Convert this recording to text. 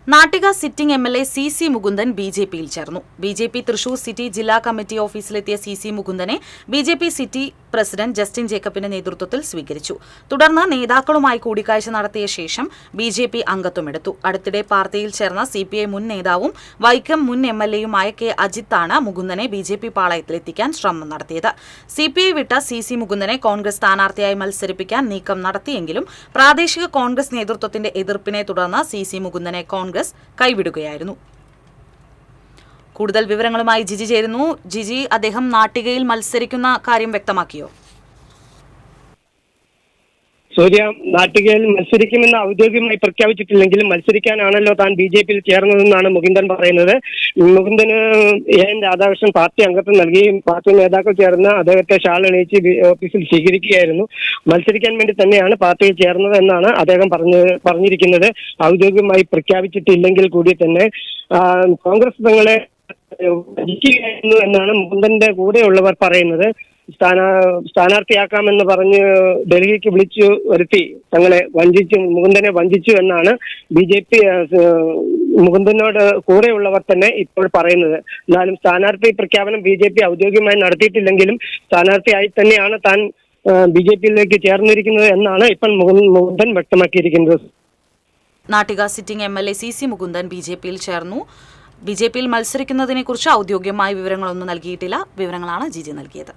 Nattika sitting MLA. C Mukundan ബി.ജെ.പിയിൽ ചേർന്നു. BJP Thrissur city ജില്ലാ കമ്മിറ്റി ഓഫീസിലെത്തിയ സി മുകുന്ദനെ ബി.ജെ.പി സിറ്റി പ്രസിഡന്റ് ജസ്റ്റിൻ ജേക്കബിന്റെ നേതൃത്വത്തിൽ സ്വീകരിച്ചു. തുടർന്ന് നേതാക്കളുമായി കൂടിക്കാഴ്ച നടത്തിയ ശേഷം ബി.ജെ.പി അംഗത്വമെടുത്തു. അടുത്തിടെ പാർട്ടിയിൽ ചേർന്ന സി.പി.ഐ മുൻ നേതാവും വൈക്കം മുൻ എം.എൽ.എയുമായ കെ അജിത്താണ് മുകുന്ദനെ ബി.ജെ.പി പാളയത്തിലെത്തിക്കാൻ ശ്രമം നടത്തിയത്. സി.പി.ഐ വിട്ട സി മുകുന്ദനെ കോൺഗ്രസ് സ്ഥാനാർത്ഥിയായി മത്സരിപ്പിക്കാൻ നീക്കം നടത്തിയെങ്കിലും പ്രാദേശിക കോൺഗ്രസ് നേതൃത്വത്തിന്റെ എതിർപ്പിനെ തുടർന്ന് സി മുകുന്ദനെ കോൺഗ്രസ് കൈവിടുകയായിരുന്നു. കൂടുതൽ വിവരങ്ങളുമായി ജിജി ചേരുന്നു. ജിജി, അദ്ദേഹം നാട്ടികയിൽ മത്സരിക്കുന്ന കാര്യം വ്യക്തമാക്കിയോ? സൂര്യ, നാട്ടികയിൽ മത്സരിക്കുമെന്ന് ഔദ്യോഗികമായി പ്രഖ്യാപിച്ചിട്ടില്ലെങ്കിലും മത്സരിക്കാനാണല്ലോ താൻ ബി.ജെ.പിയിൽ ചേർന്നതെന്നാണ് മുകുന്ദൻ പറയുന്നത്. മുകുന്ദന് എൻ രാധാകൃഷ്ണൻ പാർട്ടി അംഗത്വം നൽകുകയും പാർട്ടി നേതാക്കൾ ചേർന്ന് അദ്ദേഹത്തെ ഷാൾ അണിയിച്ച് ഓഫീസിൽ സ്വീകരിക്കുകയായിരുന്നു. മത്സരിക്കാൻ വേണ്ടി തന്നെയാണ് പാർട്ടിയിൽ ചേർന്നത് എന്നാണ് അദ്ദേഹം പറഞ്ഞിരിക്കുന്നത്. ഔദ്യോഗികമായി പ്രഖ്യാപിച്ചിട്ടില്ലെങ്കിൽ കൂടി തന്നെ കോൺഗ്രസ് തങ്ങളെ വഞ്ചിക്കുകയായിരുന്നു എന്നാണ് മുകുന്ദന്റെ കൂടെയുള്ളവർ പറയുന്നത്. സ്ഥാനാർത്ഥിയാക്കാമെന്ന് പറഞ്ഞ് ഡൽഹിക്ക് വിളിച്ചു വരുത്തി തങ്ങളെ മുകുന്ദനെ വഞ്ചിച്ചു എന്നാണ് ബി.ജെ.പി മുകുന്ദനോട് കൂടെയുള്ളവർ തന്നെ ഇപ്പോൾ പറയുന്നത്. എന്നാലും സ്ഥാനാർത്ഥി പ്രഖ്യാപനം ബി.ജെ.പി ഔദ്യോഗികമായി നടത്തിയിട്ടില്ലെങ്കിലും സ്ഥാനാർത്ഥിയായി തന്നെയാണ് താൻ ബി.ജെ.പിയിലേക്ക് ചേർന്നിരിക്കുന്നത് എന്നാണ് ഇപ്പോൾ മുകുന്ദൻ വ്യക്തമാക്കിയിരിക്കുന്നത്. Nattika sitting MLA. C Mukundan ബി.ജെ.പിയിൽ ചേർന്നു. ബി.ജെ.പിയിൽ മത്സരിക്കുന്നതിനെക്കുറിച്ച് ഔദ്യോഗികമായ വിവരങ്ങളൊന്നും നൽകിയിട്ടില്ല. വിവരങ്ങളാണ് ജിജി നൽകിയത്.